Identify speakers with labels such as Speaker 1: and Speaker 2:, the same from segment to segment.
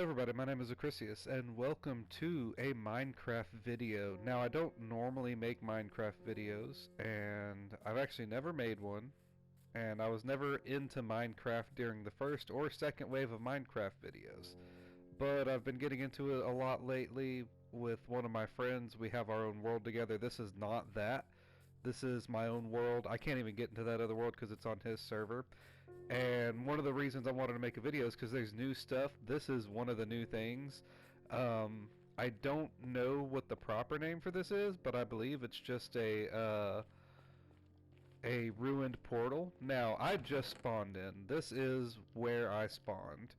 Speaker 1: Hello everybody, my name is Ochrisseus, and welcome to a Minecraft video. Now, I don't normally make Minecraft videos, and I've actually never made one, and I was never into Minecraft during the first or second wave of Minecraft videos. But I've been getting into it a lot lately with one of my friends. We have our own world together. This is not that. This is my own world. I can't even get into that other world because it's on his server. And one of the reasons I wanted to make a video is because there's new stuff. This is one of the new things. I don't know what the proper name for this is, but I believe it's just a ruined portal. Now, I just spawned in. This is where I spawned.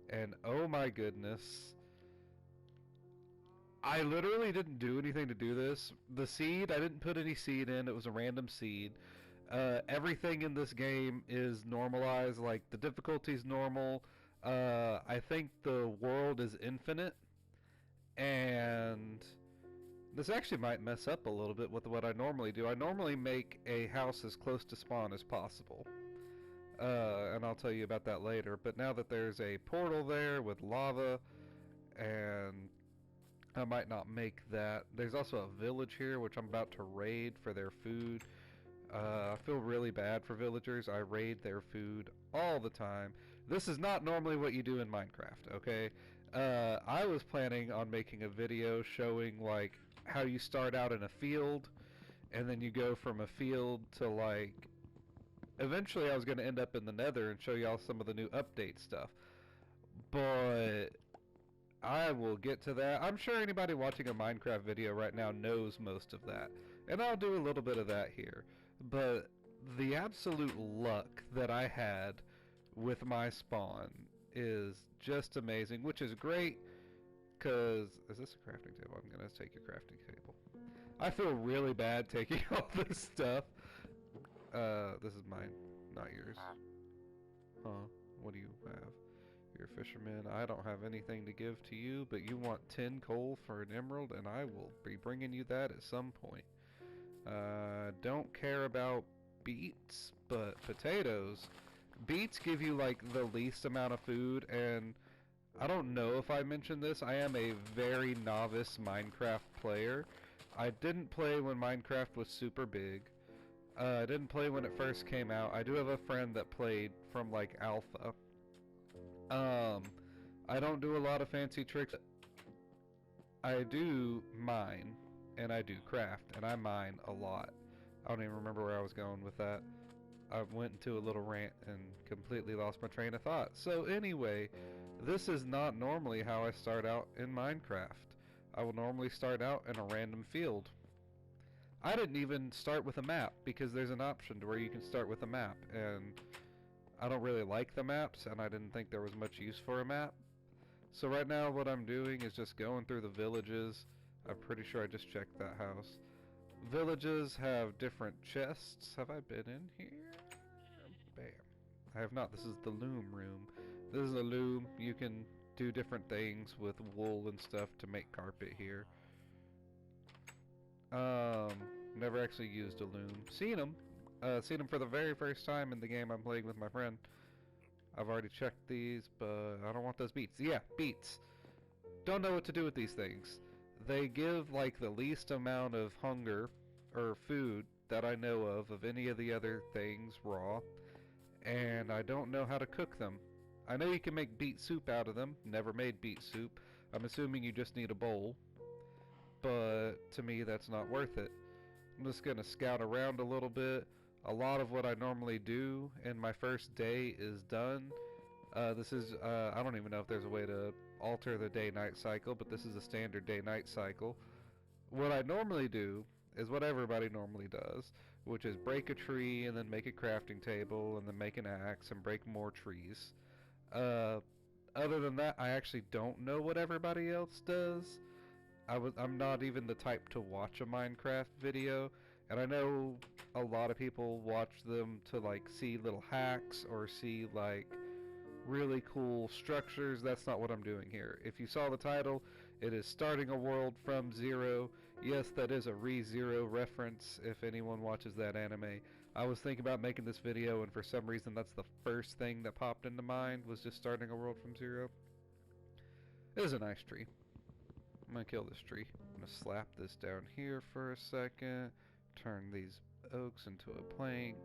Speaker 1: And oh my goodness, I literally didn't do anything to do this. The seed, I didn't put any seed in. It was a random seed. Everything in this game is normalized. Like, the difficulty's normal. I think the world is infinite. And this actually might mess up a little bit with what I normally do. I normally make a house as close to spawn as possible. And I'll tell you about that later. But now that there's a portal there with lava, and I might not make that. There's also a village here, which I'm about to raid for their food. I feel really bad for villagers. I raid their food all the time. This is not normally what you do in Minecraft, okay? I was planning on making a video showing, like, how you start out in a field, and then you go from a field to, like... Eventually I was going to end up in the nether and show y'all some of the new update stuff. But... I will get to that. I'm sure anybody watching a Minecraft video right now knows most of that. And I'll do a little bit of that here. But the absolute luck that I had with my spawn is just amazing, which is great because... Is this a crafting table? I'm going to take your crafting table. I feel really bad taking all this stuff. This is mine, not yours. Huh? What do you have? You're a fisherman. I don't have anything to give to you, but you want 10 coal for an emerald, and I will be bringing you that at some point. Don't care about beets, but potatoes. Beets give you, like, the least amount of food, and I don't know if I mentioned this. I am a very novice Minecraft player. I didn't play when Minecraft was super big. I didn't play when it first came out. I do have a friend that played from, like, alpha. I don't do a lot of fancy tricks. I do mine, and I do craft, and I mine a lot. I don't even remember where I was going with that. I went into a little rant and completely lost my train of thought. So anyway, this is not normally how I start out in Minecraft. I will normally start out in a random field. I didn't even start with a map, because there's an option to where you can start with a map, and I don't really like the maps, and I didn't think there was much use for a map. So right now what I'm doing is just going through the villages. I'm pretty sure I just checked that house. Villages have different chests. Have I been in here? Bam. I have not. This is the loom room. This is a loom. You can do different things with wool and stuff to make carpet here. Never actually used a loom. Seen them for the very first time in the game I'm playing with my friend. I've already checked these, but I don't want those beets. Yeah, beets. Don't know what to do with these things. They give, like, the least amount of hunger, or food, that I know of any of the other things raw. And I don't know how to cook them. I know you can make beet soup out of them. Never made beet soup. I'm assuming you just need a bowl. But to me, that's not worth it. I'm just gonna scout around a little bit. A lot of what I normally do in my first day is done. This is, I don't even know if there's a way to alter the day-night cycle, but this is a standard day-night cycle. What I normally do is what everybody normally does, which is break a tree and then make a crafting table and then make an axe and break more trees. Other than that, I actually don't know what everybody else does. I'm not even the type to watch a Minecraft video, and I know a lot of people watch them to, like, see little hacks or see, like, really cool structures. That's not what I'm doing here. If you saw the title, it is starting a world from zero. Yes, that is a ReZero reference if anyone watches that anime. I was thinking about making this video, and for some reason that's the first thing that popped into mind, was just starting a world from zero. It is a nice tree. I'm gonna kill this tree. I'm gonna slap this down here for a second. Turn these oaks into a plank.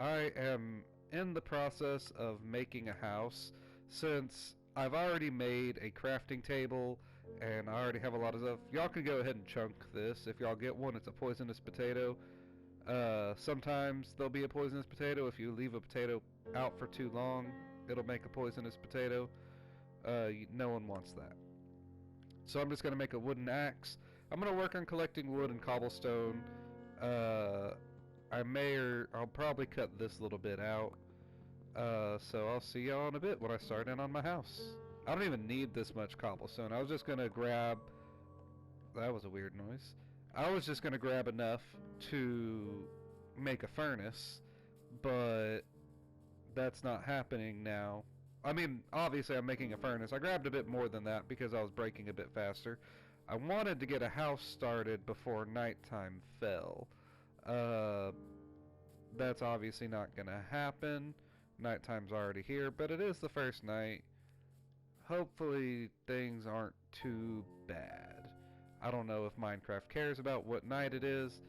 Speaker 1: I am in the process of making a house since I've already made a crafting table and I already have a lot of stuff. Y'all can go ahead and chunk this. If y'all get one, it's a poisonous potato. Sometimes there'll be a poisonous potato. If you leave a potato out for too long, it'll make a poisonous potato. No one wants that. So I'm just going to make a wooden axe. I'm going to work on collecting wood and cobblestone. I'll probably cut this little bit out. So I'll see y'all in a bit when I start in on my house. I don't even need this much cobblestone. I was just going to grab... That was a weird noise. I was just going to grab enough to make a furnace, but that's not happening now. I mean, obviously I'm making a furnace. I grabbed a bit more than that because I was breaking a bit faster. I wanted to get a house started before nighttime fell. That's obviously not gonna happen. Nighttime's already here, but it is the first night. Hopefully things aren't too bad. I don't know if Minecraft cares about what night it is.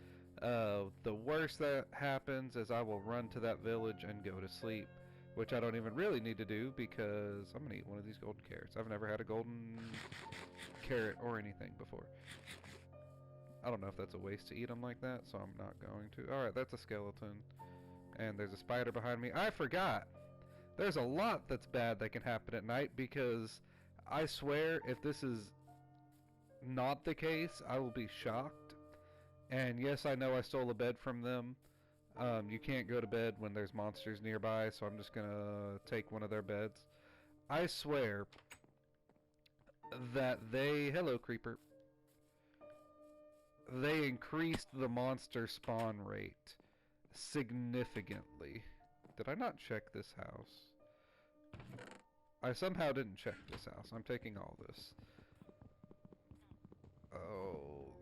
Speaker 1: The worst that happens is I will run to that village and go to sleep, which I don't even really need to do because I'm gonna eat one of these golden carrots. I've never had a golden carrot or anything before. I don't know if that's a waste to eat them like that, so I'm not going to. Alright, that's a skeleton. And there's a spider behind me. I forgot! There's a lot that's bad that can happen at night because I swear if this is not the case, I will be shocked. And yes, I know I stole a bed from them. You can't go to bed when there's monsters nearby, so I'm just gonna take one of their beds. I swear that hello creeper, they increased the monster spawn rate significantly. Did I not check this house? I somehow didn't check this house. I'm taking all this. Oh,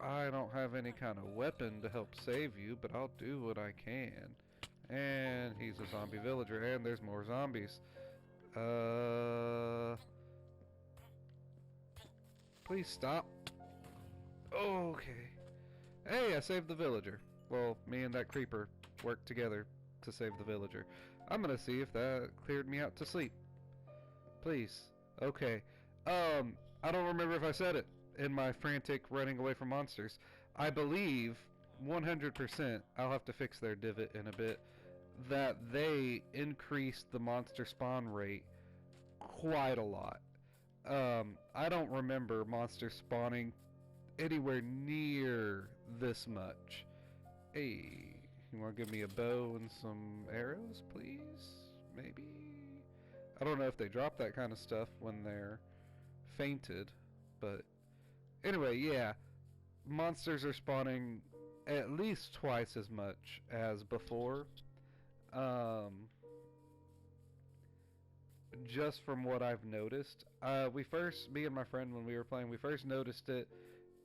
Speaker 1: I don't have any kind of weapon to help save you, but I'll do what I can. And he's a zombie villager, and there's more zombies. Please stop. Okay. Hey, I saved the villager. Well, me and that creeper worked together to save the villager. I'm gonna see if that cleared me out to sleep. Please. Okay. I don't remember if I said it in my frantic running away from monsters. I believe 100%, I'll have to fix their divot in a bit, that they increased the monster spawn rate quite a lot. I don't remember monsters spawning anywhere near this much. Hey, you want to give me a bow and some arrows, please? Maybe? I don't know if they drop that kind of stuff when they're fainted, but anyway, yeah, monsters are spawning at least twice as much as before. Just from what I've noticed. Me and my friend, when we were playing, we first noticed it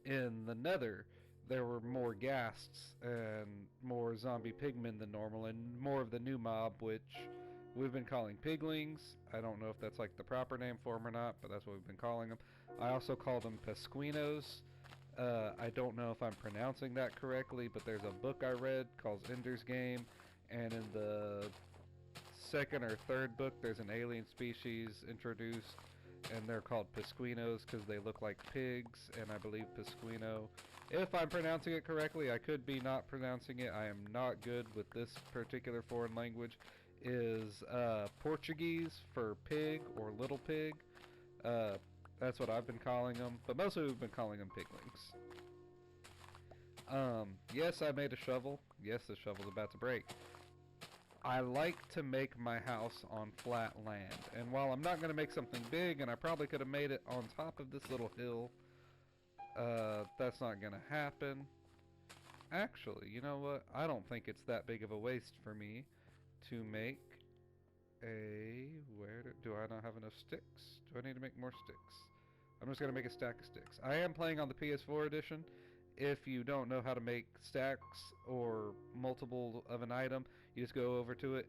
Speaker 1: in the Nether. There were more ghasts and more zombie pigmen than normal, and more of the new mob, which we've been calling piglings. I don't know if that's like the proper name for them or not, but that's what we've been calling them. I also call them pesquinos. I don't know if I'm pronouncing that correctly, but there's a book I read called Ender's Game, and in the second or third book there's an alien species introduced, and they're called pesquinos because they look like pigs, and I believe pesquino, if I'm pronouncing it correctly, I could be not pronouncing it, I am not good with this particular foreign language, is Portuguese for pig or little pig. That's what I've been calling them, but mostly we've been calling them piglings. Yes, I made a shovel. Yes, the shovel's about to break. I like to make my house on flat land, and while I'm not going to make something big, and I probably could have made it on top of this little hill, that's not going to happen. Actually, you know what? I don't think it's that big of a waste for me to make do I not have enough sticks? Do I need to make more sticks? I'm just going to make a stack of sticks. I am playing on the PS4 edition. If you don't know how to make stacks or multiple of an item, you just go over to it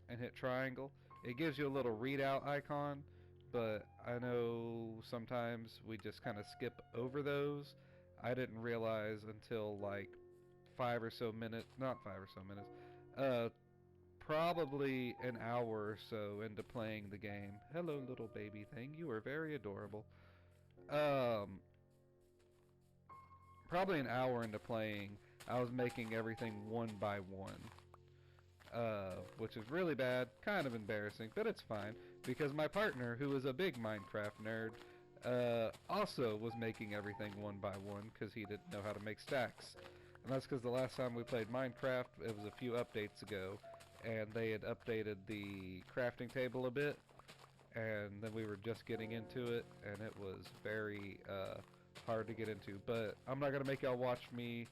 Speaker 1: and hit triangle. It gives you a little readout icon, but I know sometimes we just kind of skip over those. I didn't realize until like 5 or so minutes, not 5 or so minutes, uh, probably an hour or so into playing the game. Hello, little baby thing. You are very adorable. Um, Probably an hour into playing, I was making everything one by one. Which is really bad, kind of embarrassing, but it's fine because my partner, who is a big Minecraft nerd, also was making everything one by one because he didn't know how to make stacks. And that's because the last time we played Minecraft, it was a few updates ago, and they had updated the crafting table a bit, and then we were just getting into it, and it was very hard to get into. But I'm not going to make y'all watch me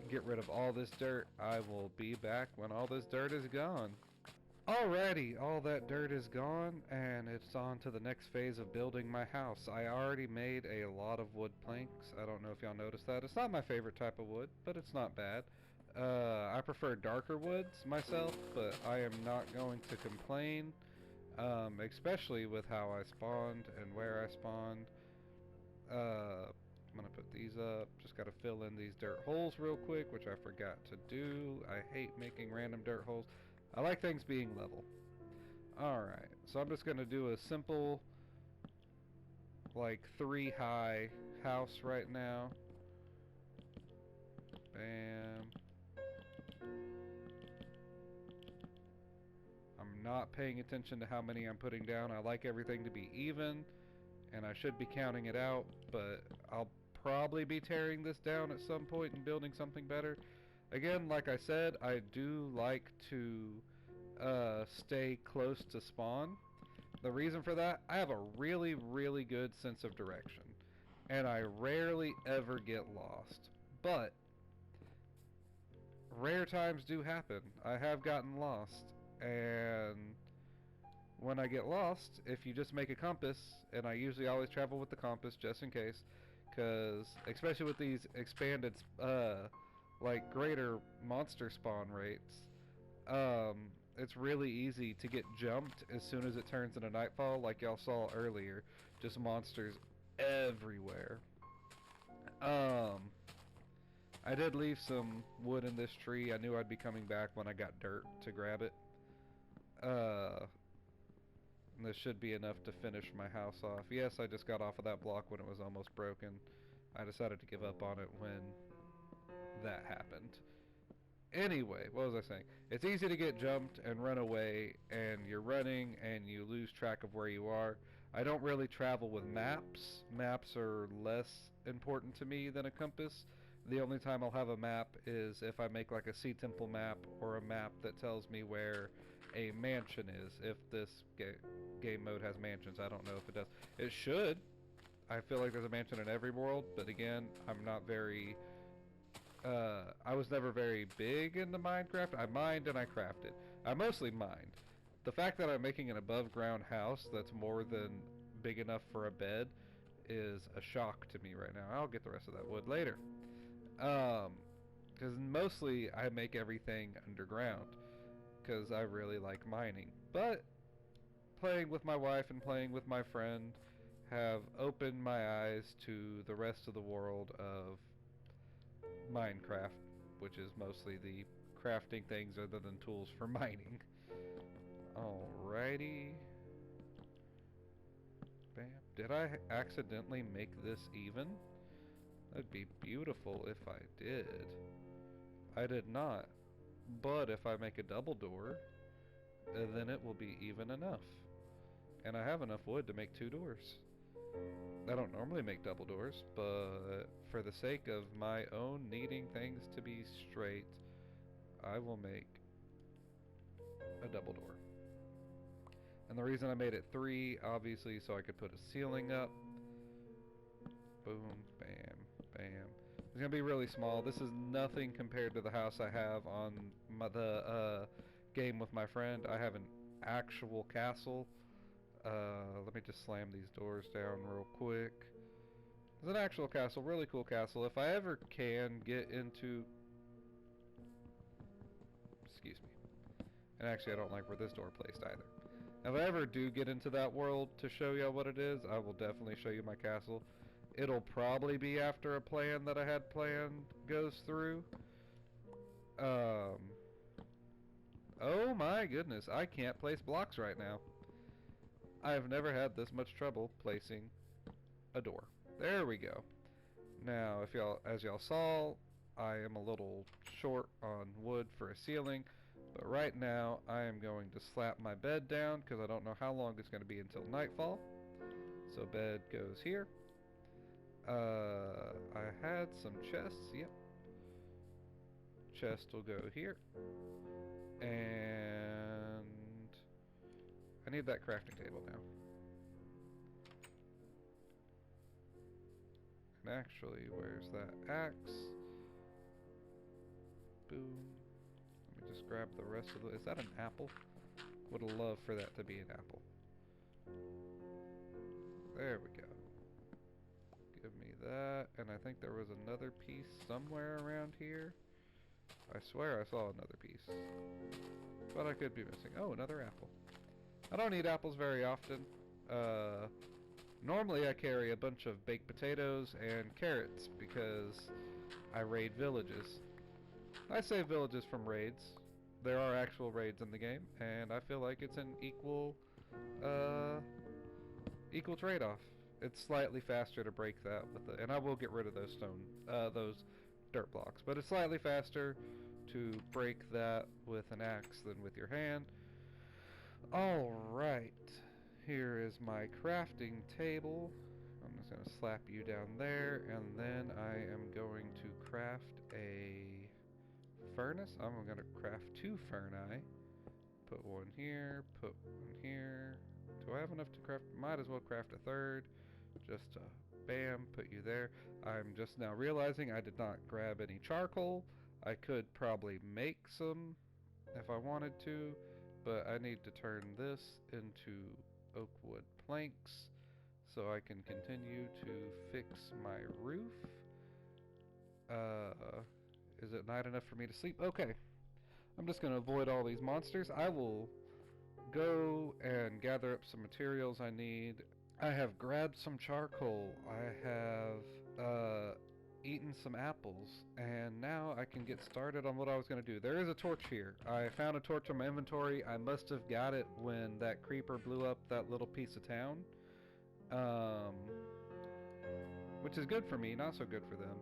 Speaker 1: get rid of all this dirt. I will be back when all this dirt is gone. Alrighty, all that dirt is gone, and it's on to the next phase of building my house. I already made a lot of wood planks. I don't know if y'all noticed that. It's not my favorite type of wood, but it's not bad. I prefer darker woods myself, but I am not going to complain, especially with how I spawned and where I spawned. I'm gonna put these up. Just gotta fill in these dirt holes real quick, which I forgot to do. I hate making random dirt holes. I like things being level. Alright, so I'm just gonna do a simple, like 3 high house right now. Bam. I'm not paying attention to how many I'm putting down. I like everything to be even, and I should be counting it out, but I'll probably be tearing this down at some point and building something better. Again, like I said, I do like to stay close to spawn. The reason for that, I have a really, really good sense of direction, and I rarely ever get lost. But rare times do happen. I have gotten lost, and when I get lost, if you just make a compass, and I usually always travel with the compass just in case, because especially with these expanded, like greater monster spawn rates, it's really easy to get jumped as soon as it turns into nightfall, like y'all saw earlier. Just monsters everywhere. I did leave some wood in this tree. I knew I'd be coming back when I got dirt to grab it. This should be enough to finish my house off. Yes, I just got off of that block when it was almost broken. I decided to give up on it when that happened. Anyway, what was I saying? It's easy to get jumped and run away, and you're running and you lose track of where you are. I don't really travel with maps. Maps are less important to me than a compass. The only time I'll have a map is if I make like a Sea Temple map or a map that tells me where a mansion is. If this game mode has mansions, I don't know if it does. It should. I feel like there's a mansion in every world, but again, I'm not very... I was never very big into Minecraft. I mined and I crafted. I mostly mined. The fact that I'm making an above ground house that's more than big enough for a bed is a shock to me right now. I'll get the rest of that wood later. Because mostly I make everything underground because I really like mining. But playing with my wife and playing with my friend have opened my eyes to the rest of the world of Minecraft, which is mostly the crafting things other than tools for mining. Alrighty. Bam. Did I accidentally make this even? That'd be beautiful if I did. I did not. But if I make a double door, then it will be even enough. And I have enough wood to make 2 doors. I don't normally make double doors, but for the sake of my own needing things to be straight, I will make a double door. And the reason I made it 3, obviously, so I could put a ceiling up. Boom, bam, bam. It's gonna be really small. This is nothing compared to the house I have on the game with my friend. I have an actual castle. Let me just slam these doors down real quick. It's an actual castle, really cool castle. If I ever can get into... Excuse me. And actually I don't like where this door placed either. If I ever do get into that world to show you what it is, I will definitely show you my castle. It'll probably be after a plan that I had planned goes through. Oh my goodness, I can't place blocks right now. I have never had this much trouble placing a door. There we go. Now, as y'all saw, I am a little short on wood for a ceiling, but right now I am going to slap my bed down because I don't know how long it's going to be until nightfall. So bed goes here. I had some chests, yep. Chest will go here. And I need that crafting table now. And actually, where's that axe? Boom. Let me just grab the rest of the... Is that an apple? Would love for that to be an apple. There we go. Give me that. And I think there was another piece somewhere around here. I swear I saw another piece. But I could be missing. Oh, another apple. I don't eat apples very often. Normally I carry a bunch of baked potatoes and carrots because I raid villages. I say villages from raids. There are actual raids in the game, and I feel like it's an equal trade-off. It's slightly faster to break that with the, and I will get rid of those those dirt blocks, but it's slightly faster to break that with an axe than with your hand. Alright, here is my crafting table. I'm just going to slap you down there, and then I am going to craft a furnace. I'm going to craft 2 furnace. Put one here, put one here. Do I have enough to craft? Might as well craft a 3rd. Just bam, put you there. I'm just now realizing I did not grab any charcoal. I could probably make some if I wanted to, but I need to turn this into oak wood planks so I can continue to fix my roof. Is it night enough for me to sleep? Okay. I'm just going to avoid all these monsters. I will go and gather up some materials I need. I have grabbed some charcoal. I have eaten some apples, and now I can get started on what I was going to do. There is a torch here. I found a torch in my inventory. I must have got it when that creeper blew up that little piece of town. Which is good for me, not so good for them.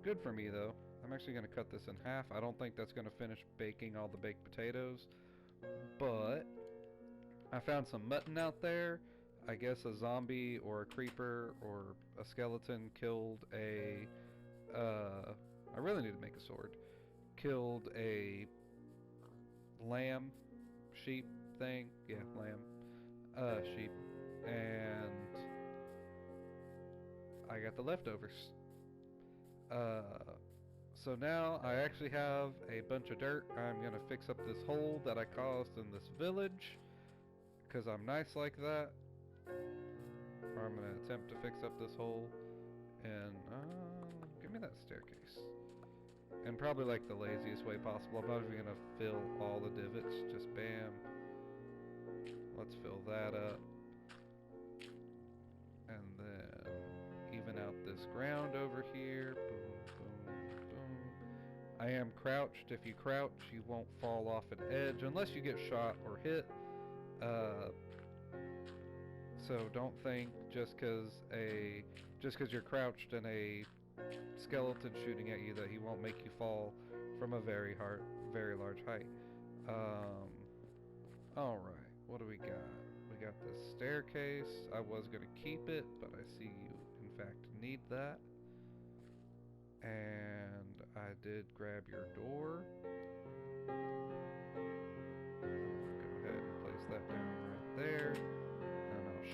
Speaker 1: Good for me, though. I'm actually going to cut this in half. I don't think that's going to finish baking all the baked potatoes, but I found some mutton out there. I guess a zombie or a creeper or a skeleton killed a... I really need to make a sword. Killed a lamb, sheep thing. Yeah, lamb. Sheep. And I got the leftovers. So now I actually have a bunch of dirt. I'm gonna fix up this hole that I caused in this village, because I'm nice like that. Or I'm gonna attempt to fix up this hole, and give me that staircase. And probably like the laziest way possible. I'm not even gonna fill all the divots. Just bam. Let's fill that up. And then even out this ground over here. Boom, boom, boom. I am crouched. If you crouch, you won't fall off an edge unless you get shot or hit. So don't think just because you're crouched and a skeleton shooting at you that he won't make you fall from a very large height. Alright, what do we got? We got the staircase. I was gonna keep it, but I see you in fact need that. And I did grab your door. Go ahead and place that down right there.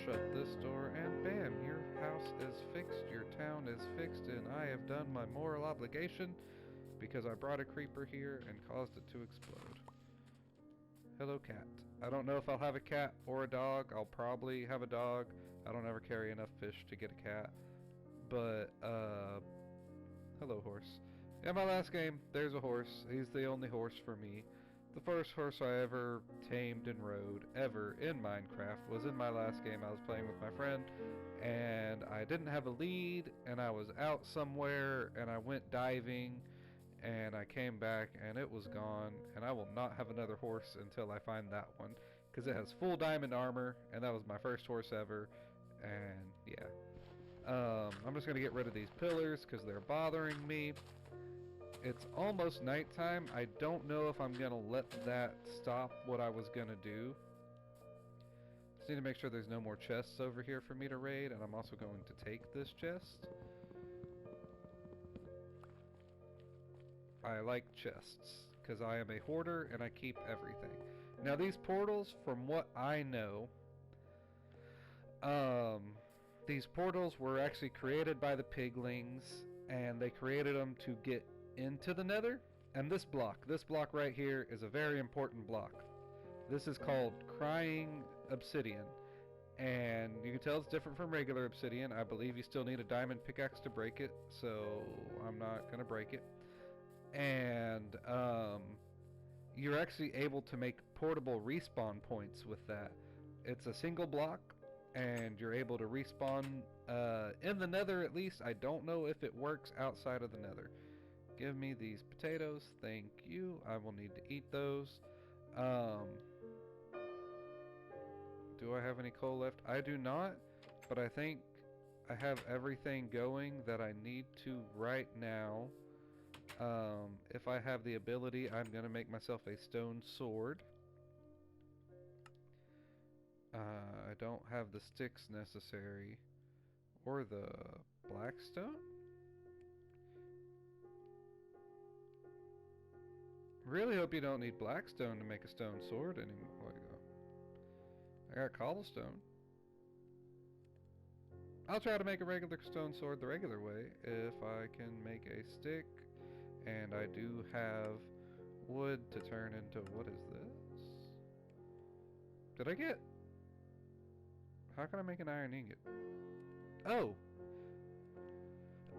Speaker 1: Shut this door, and bam, your house is fixed, your town is fixed, and I have done my moral obligation because I brought a creeper here and caused it to explode. Hello, cat. I don't know if I'll have a cat or a dog. I'll probably have a dog. I don't ever carry enough fish to get a cat. But, hello, horse. In my last game, there's a horse. He's the only horse for me. The first horse I ever tamed and rode, ever, in Minecraft was in my last game I was playing with my friend, and I didn't have a lead, and I was out somewhere, and I went diving, and I came back, and it was gone, and I will not have another horse until I find that one, because it has full diamond armor, and that was my first horse ever, and yeah. I'm just going to get rid of these pillars, because they're bothering me. It's almost nighttime. I don't know if I'm gonna let that stop what I was gonna do. Just need to make sure there's no more chests over here for me to raid, and I'm also going to take this chest. I like chests, because I am a hoarder and I keep everything. Now these portals, from what I know, these portals were actually created by the piglings, and they created them to get into the nether. And this block right here is a very important block. This is called crying obsidian, and you can tell it's different from regular obsidian. I believe you still need a diamond pickaxe to break it, so I'm not gonna break it. And you're actually able to make portable respawn points with that. It's a single block, and you're able to respawn in the nether at least. I don't know if it works outside of the nether. Give me these potatoes, thank you. I will need to eat those. Do I have any coal left? I do not, but I think I have everything going that I need to right now. If I have the ability, I'm going to make myself a stone sword. I don't have the sticks necessary, or the blackstone. Really hope you don't need blackstone to make a stone sword anymore. I got cobblestone. I'll try to make a regular stone sword the regular way if I can make a stick, and I do have wood to turn into. What is this? Did I get? How can I make an iron ingot? Oh!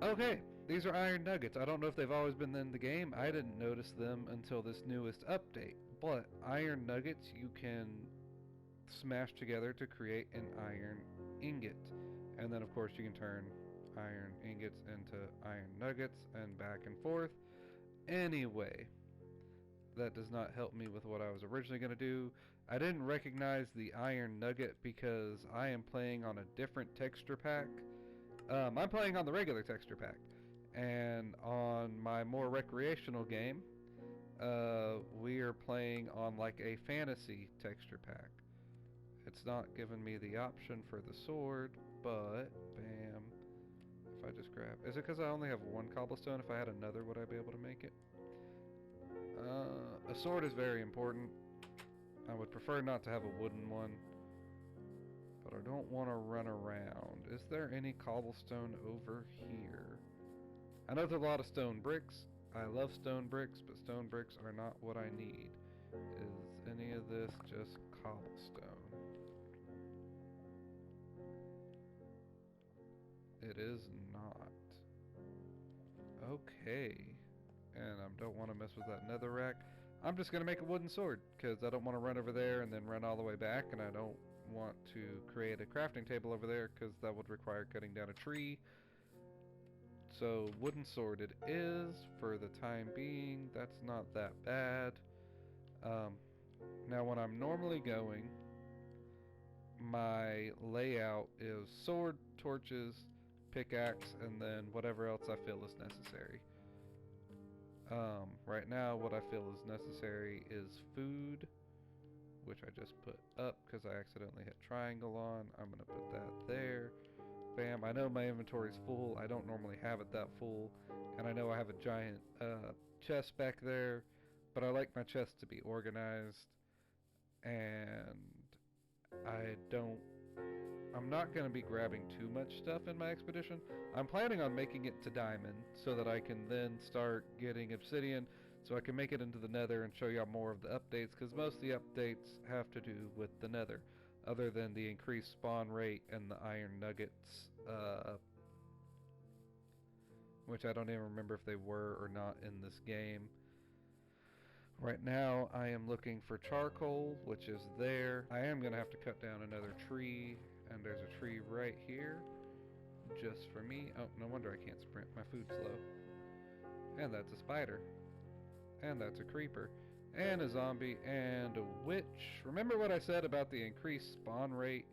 Speaker 1: Okay, these are iron nuggets. I don't know if they've always been in the game. I didn't notice them until this newest update. But iron nuggets you can smash together to create an iron ingot. And then of course you can turn iron ingots into iron nuggets and back and forth. Anyway, that does not help me with what I was originally going to do. I didn't recognize the iron nugget because I am playing on a different texture pack. I'm playing on the regular texture pack, and on my more recreational game, we are playing on like a fantasy texture pack. It's not giving me the option for the sword, but bam, if I just grab, is it because I only have one cobblestone? If I had another, would I be able to make it? A sword is very important. I would prefer not to have a wooden one, but I don't want to run around. Is there any cobblestone over here? I know there's a lot of stone bricks. I love stone bricks, but stone bricks are not what I need. Is any of this just cobblestone? It is not. Okay. And I don't want to mess with that netherrack. I'm just going to make a wooden sword, because I don't want to run over there and then run all the way back, and I don't want to create a crafting table over there, because that would require cutting down a tree. So, wooden sword it is, for the time being. That's not that bad. Now, when I'm normally going, my layout is sword, torches, pickaxe, and then whatever else I feel is necessary. Right now, what I feel is necessary is food, which I just put up because I accidentally hit triangle on. I'm going to put that there. Bam. I know my inventory's full. I don't normally have it that full. And I know I have a giant chest back there, but I like my chest to be organized. And I'm not going to be grabbing too much stuff in my expedition. I'm planning on making it to diamond so that I can then start getting obsidian so I can make it into the nether and show y'all more of the updates, because most of the updates have to do with the nether, other than the increased spawn rate and the iron nuggets, which I don't even remember if they were or not in this game. Right now, I am looking for charcoal, which is there. I am going to have to cut down another tree, and there's a tree right here, just for me. Oh, no wonder I can't sprint. My food's low. And that's a spider. And that's a creeper. And a zombie, and a witch. Remember what I said about the increased spawn rate?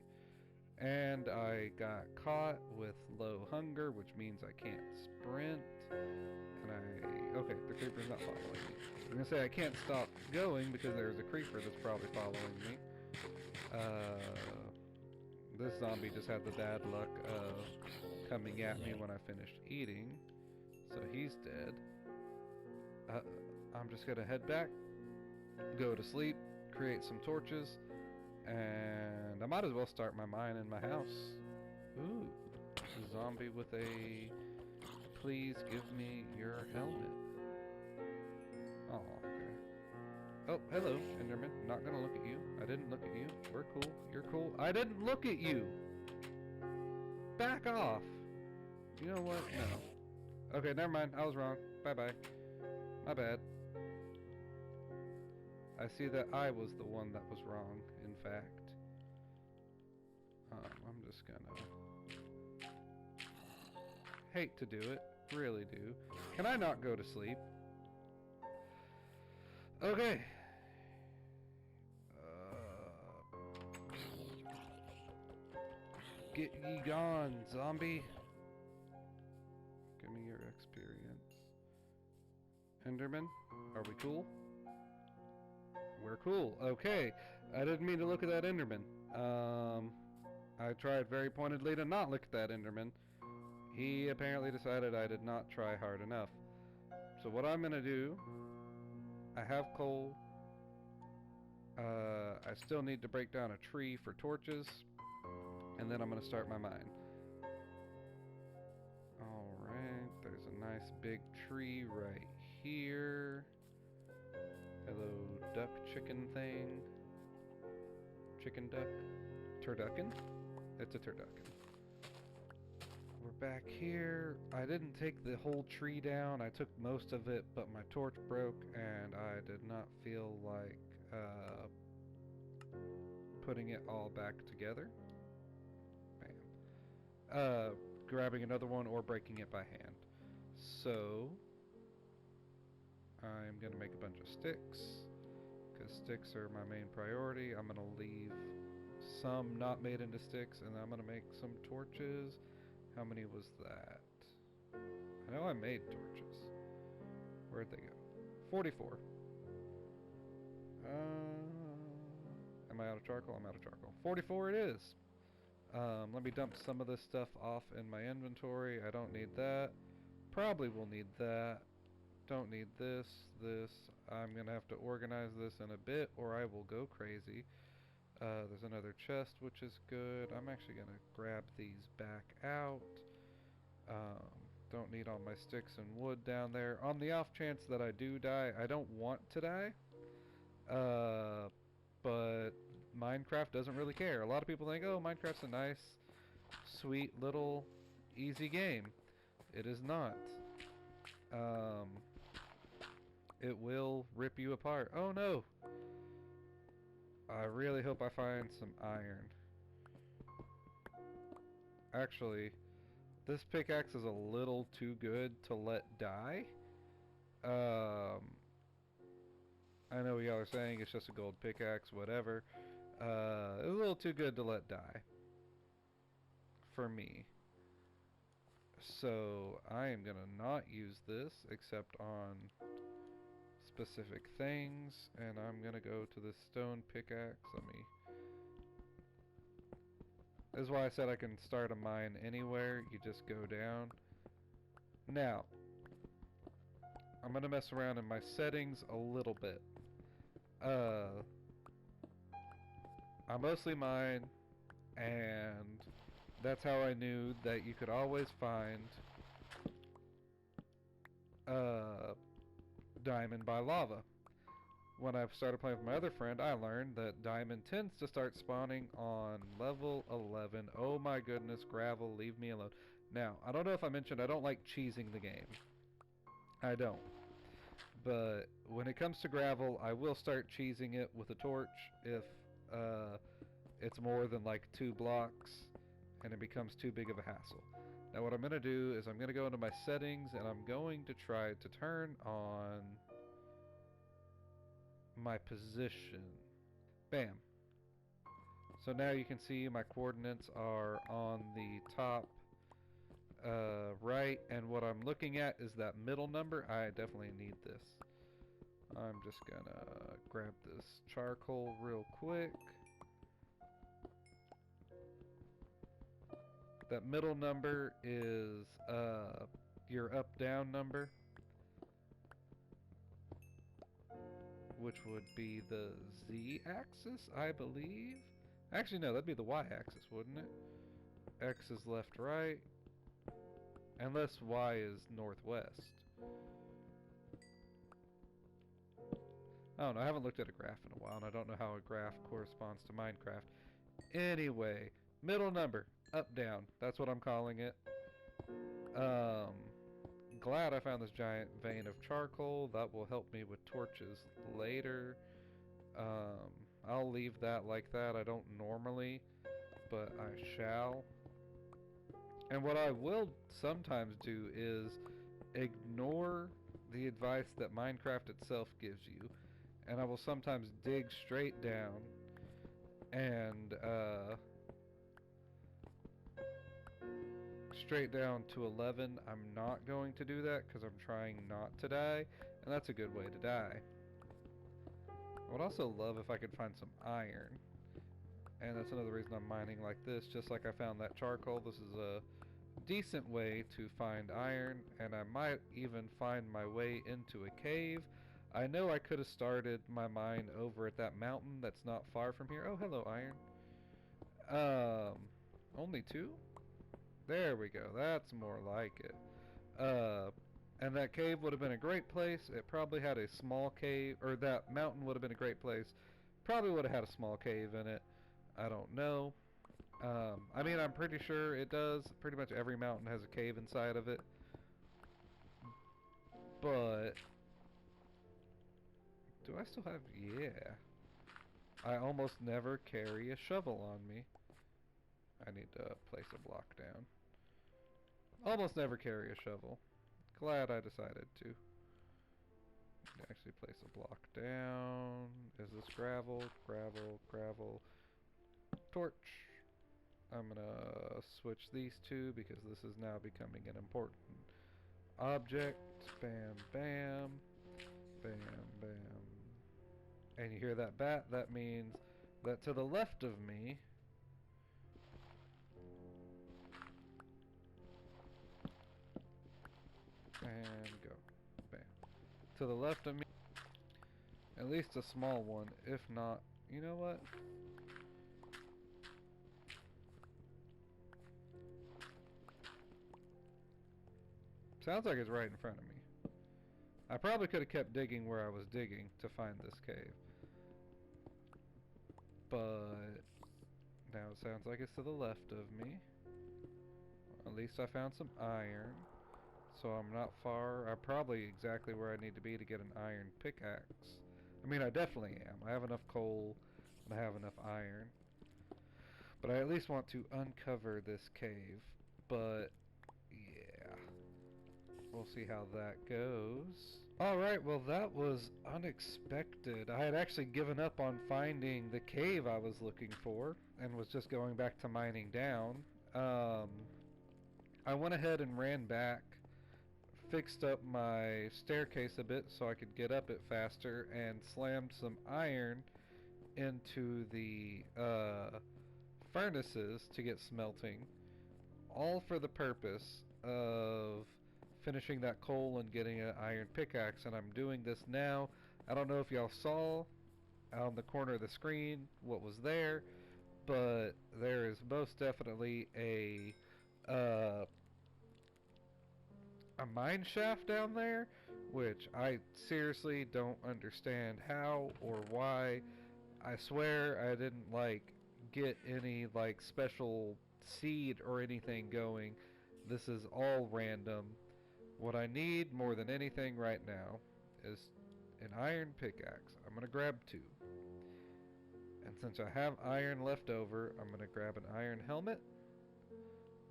Speaker 1: And I got caught with low hunger, which means I can't sprint. And okay, the creeper's not following me. I'm gonna say I can't stop going because there's a creeper that's probably following me. This zombie just had the bad luck of coming at me when I finished eating, so he's dead. I'm just gonna head back, go to sleep, create some torches, and I might as well start my mine in my house. Ooh, a zombie with a... Please give me your helmet. Oh, okay. Oh, hello, Enderman. Not gonna look at you. I didn't look at you. We're cool. You're cool. I didn't look at you! Back off! You know what? No. Okay, never mind. I was wrong. Bye-bye. My bad. I see that I was the one that was wrong, in fact. I'm just gonna... Hate to do it. Really do. Can I not go to sleep? Okay. Get ye gone, zombie. Give me your experience. Enderman, are we cool? We're cool. Okay. I didn't mean to look at that Enderman. I tried very pointedly to not look at that Enderman. He apparently decided I did not try hard enough. So what I'm gonna do, I have coal. I still need to break down a tree for torches, and then I'm gonna start my mine. Alright, there's a nice big tree right here. Hello, duck chicken thing. Chicken duck? Turducken? It's a turducken. We're back here. I didn't take the whole tree down. I took most of it, but my torch broke, and I did not feel like putting it all back together. Bam. Grabbing another one or breaking it by hand. So, I'm going to make a bunch of sticks, because sticks are my main priority. I'm going to leave some not made into sticks, and I'm going to make some torches. How many was that? I know I made torches. Where'd they go? 44. Am I out of charcoal? I'm out of charcoal. 44 it is. Let me dump some of this stuff off in my inventory. I don't need that. Probably will need that. Don't need this. I'm gonna have to organize this in a bit or I will go crazy. There's another chest, which is good. I'm actually gonna grab these back out. Don't need all my sticks and wood down there. On the off chance that I do die, I don't want to die. But Minecraft doesn't really care. A lot of people think, oh, Minecraft's a nice, sweet little, easy game. It is not. It will rip you apart. Oh no! I really hope I find some iron. Actually, this pickaxe is a little too good to let die. I know y'all are saying it's just a gold pickaxe, whatever. It's a little too good to let die. For me. So, I am gonna not use this except on specific things, and I'm gonna go to this stone pickaxe. This is why I said I can start a mine anywhere. You just go down. Now, I'm gonna mess around in my settings a little bit. I mostly mine, and that's how I knew that you could always find diamond by lava. When I started playing with my other friend, I learned that diamond tends to start spawning on level 11. Oh my goodness, gravel, leave me alone. Now, I don't know if I mentioned I don't like cheesing the game. I don't. But when it comes to gravel, I will start cheesing it with a torch if it's more than like 2 blocks and it becomes too big of a hassle. Now what I'm going to do is I'm going to go into my settings and I'm going to try to turn on my position. Bam. So now you can see my coordinates are on the top right, and what I'm looking at is that middle number. I definitely need this. I'm just gonna grab this charcoal real quick. That middle number is your up-down number, which would be the Z-axis, I believe. Actually, no, that'd be the Y-axis, wouldn't it? X is left-right, unless Y is northwest. I don't know, I haven't looked at a graph in a while, and I don't know how a graph corresponds to Minecraft. Anyway, middle number, up, down, that's what I'm calling it. Glad I found this giant vein of charcoal. That will help me with torches later. I'll leave that like that. I don't normally, but I shall. And what I will sometimes do is ignore the advice that Minecraft itself gives you, and I will sometimes dig straight down and straight down to 11. I'm not going to do that because I'm trying not to die, and that's a good way to die. I would also love if I could find some iron, and that's another reason I'm mining like this. Just like I found that charcoal, this is a decent way to find iron, and I might even find my way into a cave. I know I could have started my mine over at that mountain that's not far from here. Oh, hello, iron. Only 2? There we go. That's more like it. And that cave would have been a great place. It probably had a small cave, or that mountain would have been a great place. Probably would have had a small cave in it. I don't know. I mean, I'm pretty sure it does. Pretty much every mountain has a cave inside of it. But do I still have... Yeah. I almost never carry a shovel on me. I need to place a block down. Almost never carry a shovel. Glad I decided to. Actually place a block down. Is this gravel? Gravel, gravel. Torch. I'm gonna switch these two because this is now becoming an important object. Bam, bam. Bam, bam. And you hear that bat? That means that to the left of me and go. Bam. To the left of me, at least a small one. If not, you know what? Sounds like it's right in front of me. I probably could have kept digging where I was digging to find this cave. But now it sounds like it's to the left of me. At least I found some iron. So I'm not far. I'm probably exactly where I need to be to get an iron pickaxe. I mean, I definitely am. I have enough coal and I have enough iron. But I at least want to uncover this cave. But yeah, we'll see how that goes. Alright, well that was unexpected. I had actually given up on finding the cave I was looking for and was just going back to mining down. I went ahead and ran back, fixed up my staircase a bit so I could get up it faster, and slammed some iron into the furnaces to get smelting, all for the purpose of finishing that coal and getting an iron pickaxe. And I'm doing this now. I don't know if y'all saw on the corner of the screen what was there, but there is most definitely a mine shaft down there, which I seriously don't understand how or why. I swear I didn't get any special seed or anything going. This is all random. What I need more than anything right now is an iron pickaxe. I'm going to grab 2. And since I have iron left over, I'm going to grab an iron helmet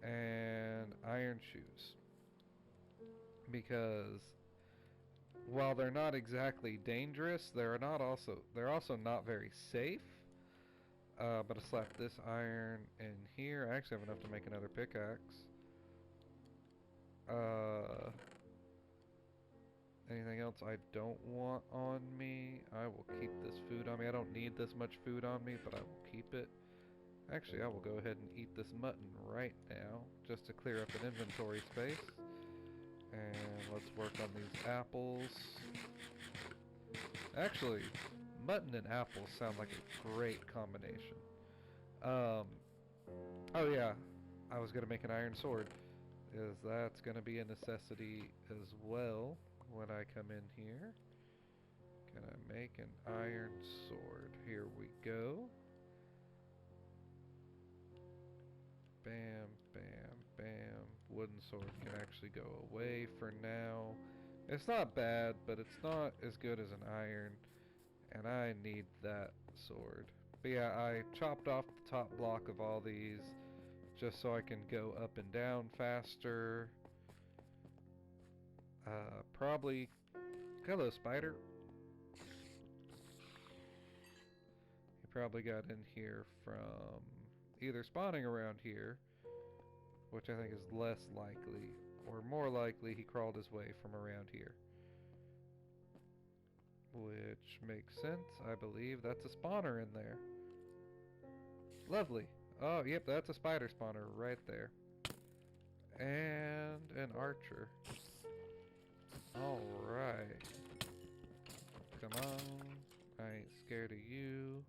Speaker 1: and iron shoes. Because while they're not exactly dangerous, they're also not very safe. But I slap this iron in here. I actually have enough to make another pickaxe. Anything else I don't want on me? I will keep this food on me. I don't need this much food on me, but I will keep it. Actually, I will go ahead and eat this mutton right now, just to clear up an inventory space. And let's work on these apples. Actually, mutton and apples sound like a great combination. Oh yeah, I was going to make an iron sword, because that's going to be a necessity as well when I come in here. Can I make an iron sword? Here we go. Bam, bam, bam. Wooden sword can actually go away for now. It's not bad, but it's not as good as an iron, and I need that sword. But yeah, I chopped off the top block of all these just so I can go up and down faster. Probably... Hello, spider. He probably got in here from either spawning around here, which I think is less likely, or more likely he crawled his way from around here. Which makes sense, I believe. That's a spawner in there. Lovely. Oh, yep, that's a spider spawner right there. And an archer. Alright. Come on. I ain't scared of you.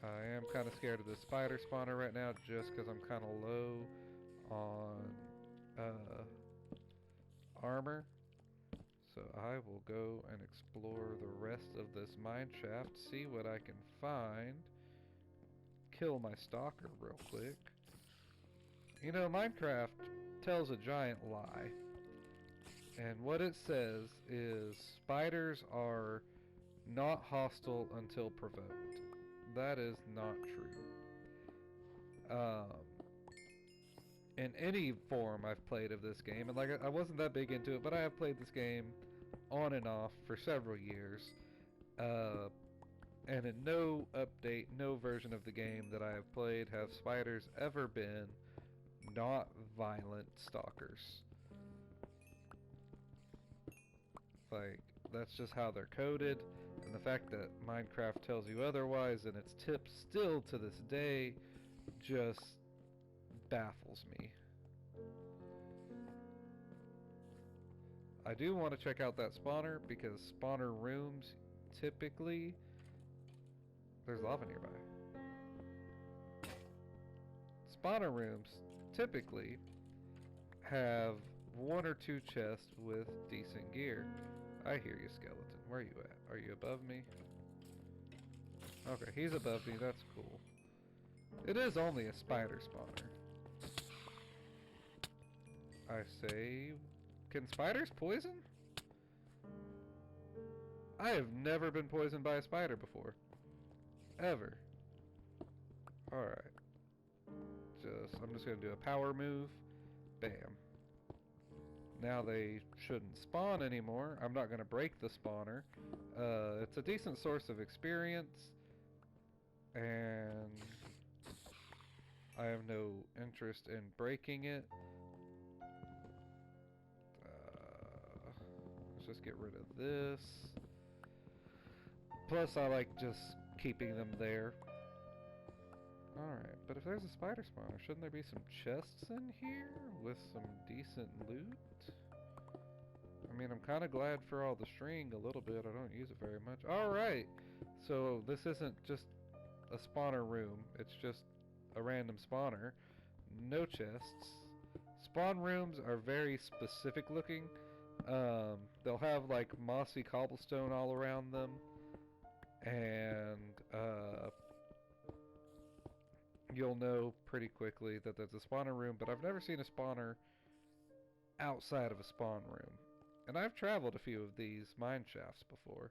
Speaker 1: I am kind of scared of the spider spawner right now just because I'm kind of low on armor. So I will go and explore the rest of this mine shaft, see what I can find. Kill my stalker real quick. You know, Minecraft tells a giant lie. And what it says is spiders are not hostile until provoked. That is not true. In any form I've played of this game, and like I wasn't that big into it, but I have played this game on and off for several years. And in no update, no version of the game that I have played have spiders ever been not violent stalkers. Like, that's just how they're coded, and the fact that Minecraft tells you otherwise and its tips still to this day just baffles me. I do want to check out that spawner, because spawner rooms typically... There's lava nearby. Spawner rooms typically have 1 or 2 chests with decent gear. I hear you, skeleton. Where are you at? Are you above me? Okay, he's above me. That's cool. It is only a spider spawner. I say... Can spiders poison? I have never been poisoned by a spider before. Ever. Alright. I'm just gonna do a power move. Bam. Now they shouldn't spawn anymore. I'm not gonna break the spawner. It's a decent source of experience. And I have no interest in breaking it. Let's just get rid of this. Plus, I like just keeping them there. Alright, but if there's a spider spawner, shouldn't there be some chests in here with some decent loot? I mean, I'm kind of glad for all the string a little bit. I don't use it very much. Alright, so this isn't just a spawner room. It's just a random spawner. No chests. Spawn rooms are very specific looking. They'll have like mossy cobblestone all around them. And you'll know pretty quickly that there's a spawner room, but I've never seen a spawner outside of a spawn room. And I've traveled a few of these mine shafts before,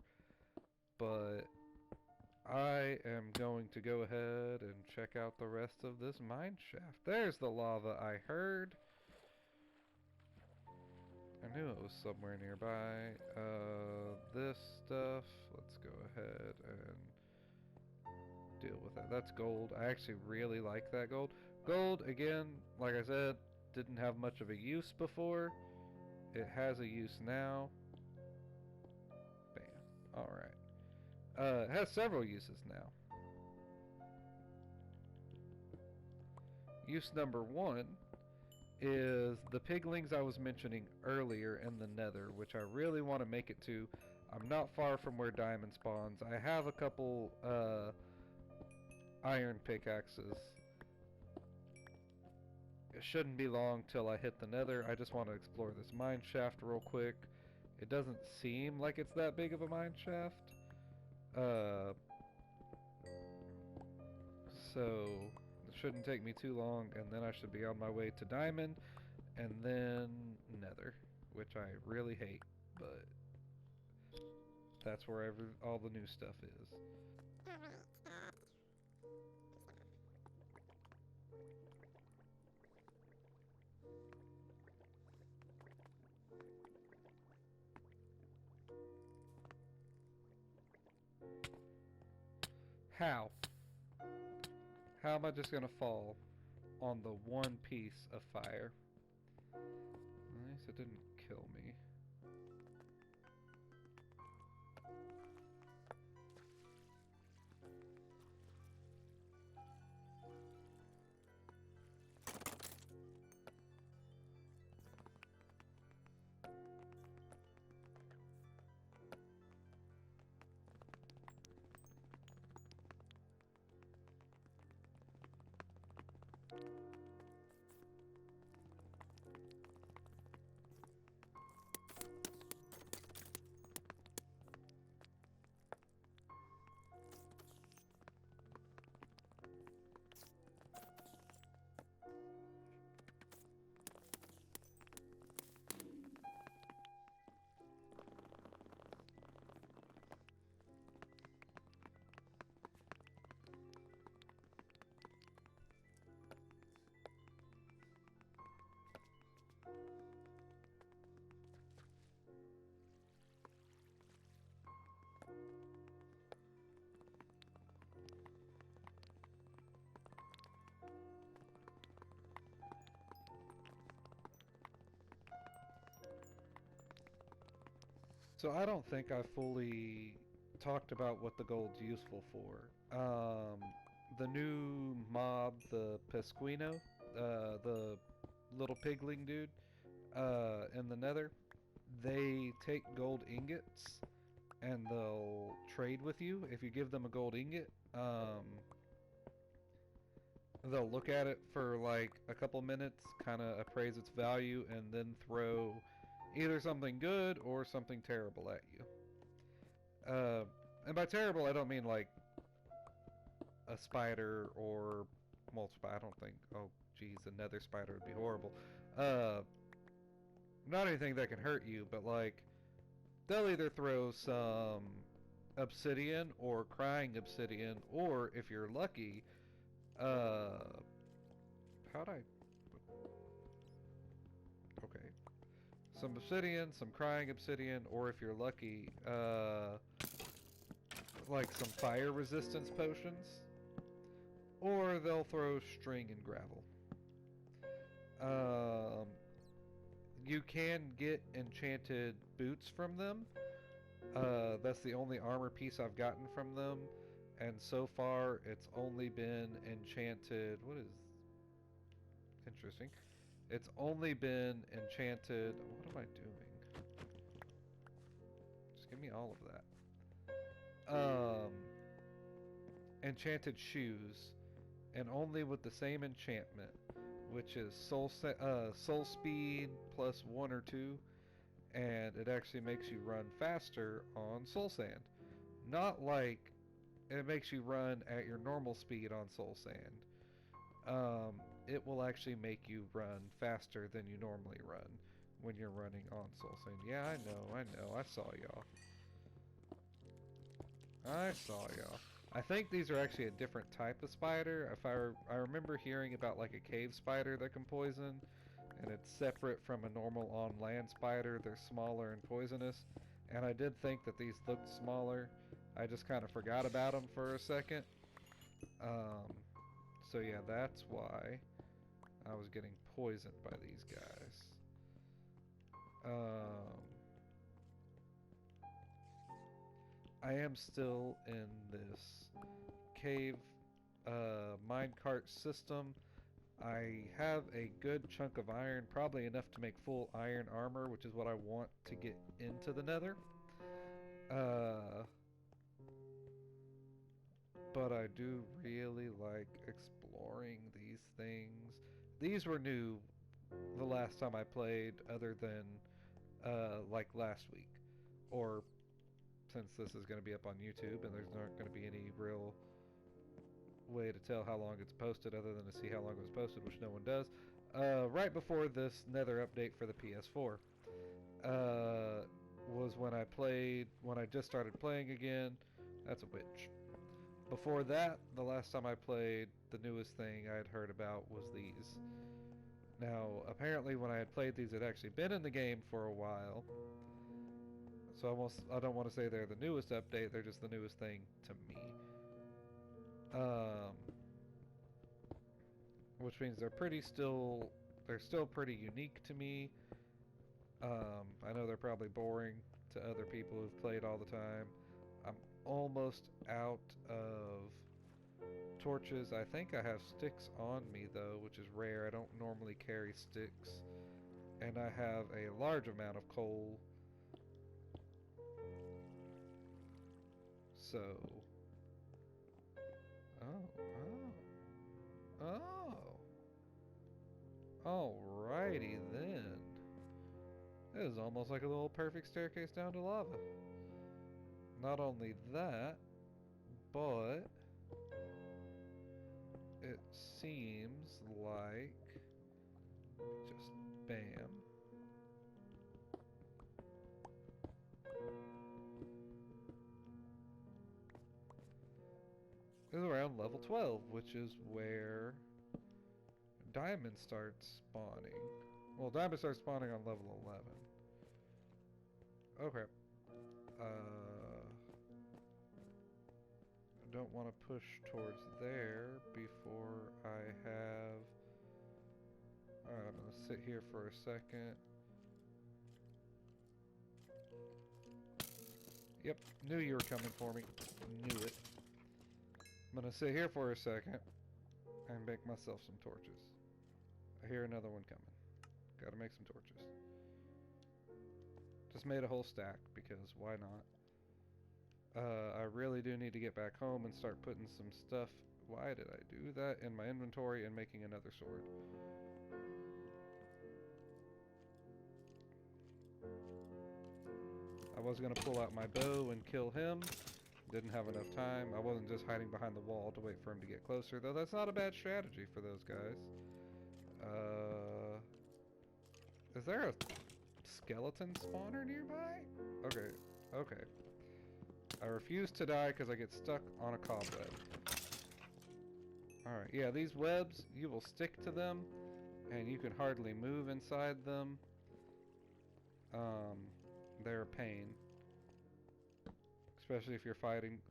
Speaker 1: but I am going to go ahead and check out the rest of this mine shaft. There's the lava I heard. I knew it was somewhere nearby. This stuff, let's go ahead and deal with that. That's gold. I actually really like that gold. Gold, again, like I said, didn't have much of a use before. It has a use now. Bam. Alright. It has several uses now. Use number one is the piglings I was mentioning earlier in the nether, which I really want to make it to. I'm not far from where diamond spawns. I have a couple iron pickaxes. It shouldn't be long till I hit the nether. I just want to explore this mine shaft real quick. It doesn't seem like it's that big of a mine shaft. So it shouldn't take me too long, and then I should be on my way to diamond, and then nether, which I really hate, but that's where all the new stuff is. How? How am I just gonna fall on the one piece of fire? At least it didn't kill me. So I don't think I fully talked about what the gold's useful for. The new mob, the Pesquino, the little pigling dude, in the nether, they take gold ingots and they'll trade with you. If you give them a gold ingot, they'll look at it for like a couple minutes, kind of appraise its value, and then throw either something good or something terrible at you. And by terrible, I don't mean like a spider or, well, I don't think, oh geez, a nether spider would be horrible. Not anything that can hurt you, but like, they'll either throw some obsidian or crying obsidian, or if you're lucky, how'd I, okay, some obsidian, some crying obsidian, or if you're lucky, like some fire resistance potions, or they'll throw string and gravel. You can get enchanted boots from them. That's the only armor piece I've gotten from them, and so far it's only been enchanted. What is interesting? It's only been enchanted. What am I doing? Just give me all of that. Enchanted shoes, and only with the same enchantment, which is soul speed plus 1 or 2, and it actually makes you run faster on soul sand. Not like it makes you run at your normal speed on soul sand. It will actually make you run faster than you normally run, when you're running on Soul Sand. Yeah, I know. I saw y'all. I saw y'all. I think these are actually a different type of spider. If I remember hearing about like a cave spider that can poison, and it's separate from a normal on-land spider. They're smaller and poisonous, and I did think that these looked smaller. I just kind of forgot about them for a second. So yeah, that's why I was getting poisoned by these guys. I am still in this cave minecart system. I have a good chunk of iron, probably enough to make full iron armor, which is what I want to get into the nether. But I do really like exploring these things. These were new the last time I played, other than like last week. Or since this is going to be up on YouTube and there's not going to be any real way to tell how long it's posted other than to see how long it was posted, which no one does. Right before this Nether update for the PS4 was when I just started playing again. That's a witch. Before that, the last time I played, the newest thing I had heard about was these. Now, apparently when I had played these, it had actually been in the game for a while. So I don't want to say they're the newest update, they're just the newest thing to me. Which means they're still pretty unique to me. I know they're probably boring to other people who've played all the time. I'm almost out of torches. I think I have sticks on me though, which is rare. I don't normally carry sticks. And I have a large amount of coal. So... Alrighty then. This is almost like a little perfect staircase down to lava. Not only that, but it seems like just bam. This is around level 12, which is where diamonds start spawning. Well, diamonds start spawning on level 11. Okay. I don't want to push towards there before I have... Alright, I'm going to sit here for a second. Yep, knew you were coming for me. Knew it. I'm going to sit here for a second and make myself some torches. I hear another one coming. Gotta make some torches. Just made a whole stack because why not? I really do need to get back home and start putting some stuff. Why did I do that? In my inventory and making another sword. I was going to pull out my bow and kill him. Didn't have enough time. I wasn't just hiding behind the wall to wait for him to get closer, though that's not a bad strategy for those guys. Is there a skeleton spawner nearby? Okay. I refuse to die because I get stuck on a cobweb. Alright, yeah, these webs, you will stick to them, and you can hardly move inside them. They're a pain. Especially if you're fighting.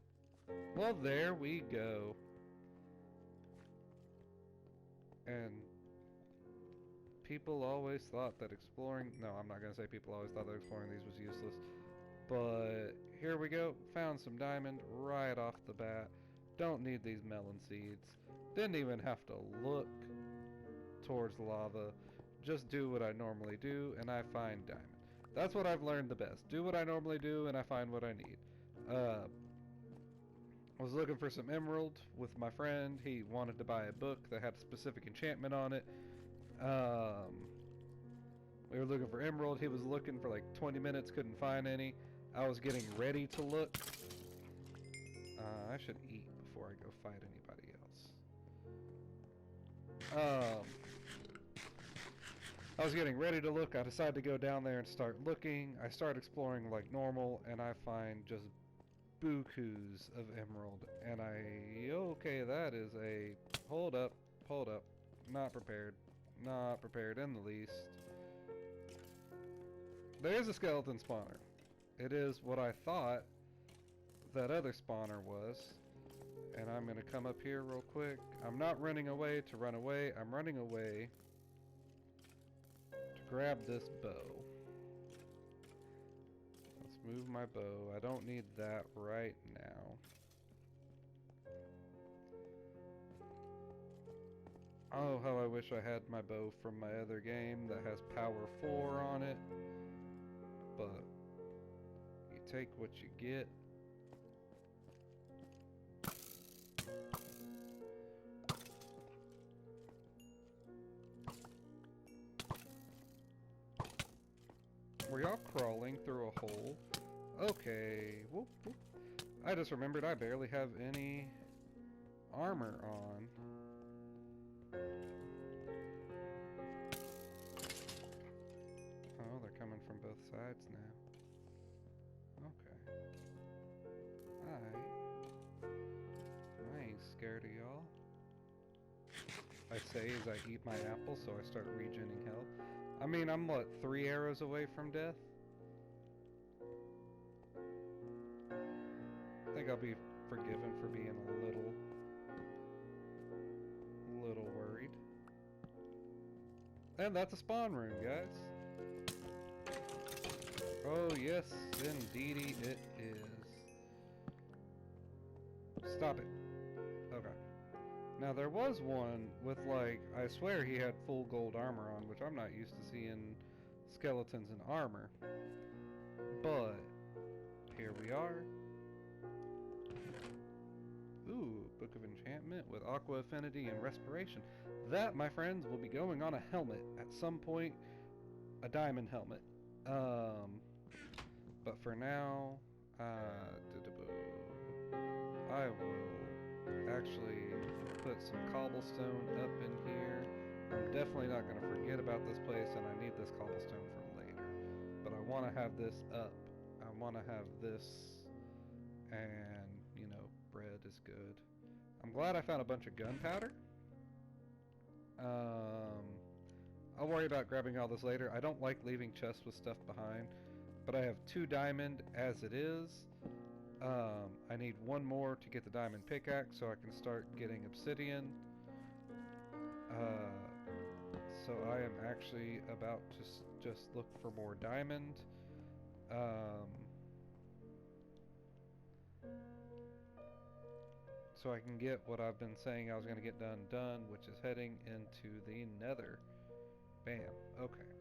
Speaker 1: Well, there we go. And people always thought that exploring... No, I'm not going to say people always thought that exploring these was useless. But here we go. Found some diamond right off the bat. Don't need these melon seeds. Didn't even have to look towards lava. Just do what I normally do, and I find diamond. That's what I've learned the best. Do what I normally do, and I find what I need. I was looking for some emerald with my friend. He wanted to buy a book that had a specific enchantment on it. We were looking for emerald. He was looking for like 20 minutes, couldn't find any. I was getting ready to look. I should eat before I go fight anybody else. I was getting ready to look. I decided to go down there and start looking. I start exploring like normal, and I find just bukus of emerald. And okay, that is a, hold up, not prepared, not prepared in the least. There is a skeleton spawner. It is what I thought that other spawner was. And I'm gonna come up here real quick. I'm not running away to run away. I'm running away to grab this bow. Let's move my bow. I don't need that right now. Oh, how I wish I had my bow from my other game that has power 4 on it. But you take what you get. Were y'all crawling through a hole? Okay. Whoop, whoop. I just remembered I barely have any armor on. Oh, they're coming from both sides now. Okay. I ain't scared of y'all. I say as I eat my apple, so I start regenerating health. I mean, I'm what, 3 arrows away from death? I think I'll be forgiven for being a little worried. And that's a spawn room, guys. Oh yes, indeedy it is. Stop it. Okay. Now there was one with like, I swear he had full gold armor on, which I'm not used to seeing skeletons in armor. But here we are. Ooh, Book of Enchantment with Aqua Affinity and Respiration. That, my friends, will be going on a helmet at some point, a diamond helmet. But for now, I will actually put some cobblestone up in here. I'm definitely not going to forget about this place, and I need this cobblestone for later. But I want to have this up. I want to have this, and, you know, bread is good. I'm glad I found a bunch of gunpowder. I'll worry about grabbing all this later. I don't like leaving chests with stuff behind, but I have 2 diamond as it is. I need 1 more to get the diamond pickaxe so I can start getting obsidian. So I am actually about to just look for more diamond. So I can get what I've been saying I was going to get done, which is heading into the nether. Bam. Okay.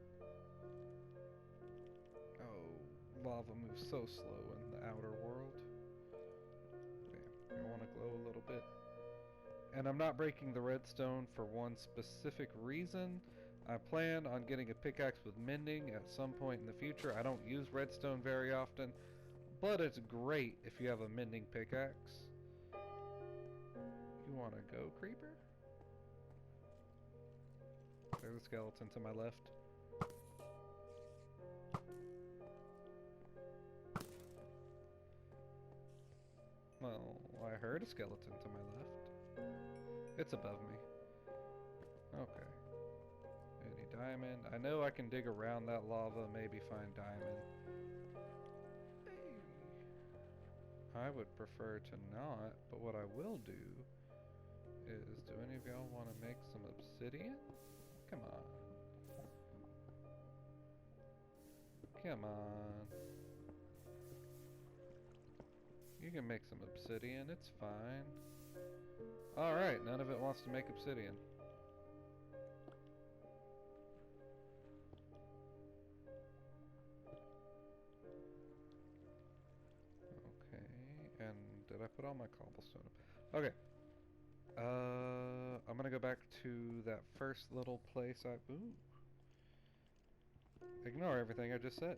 Speaker 1: Oh, lava moves so slow in the outer world. Bam. I want to glow a little bit. And I'm not breaking the redstone for one specific reason. I plan on getting a pickaxe with mending at some point in the future. I don't use redstone very often, but it's great if you have a mending pickaxe. You wanna go, creeper? There's a skeleton to my left. Well, I heard a skeleton to my left. It's above me. Okay. Any diamond? I know I can dig around that lava, maybe find diamond. Hey. I would prefer to not, but what I will do is, do any of y'all want to make some obsidian? Come on. Come on. You can make some obsidian, it's fine. Alright, none of it wants to make obsidian. Okay, and did I put all my cobblestone up? Okay. I'm gonna go back to that first little place ooh. Ignore everything I just said.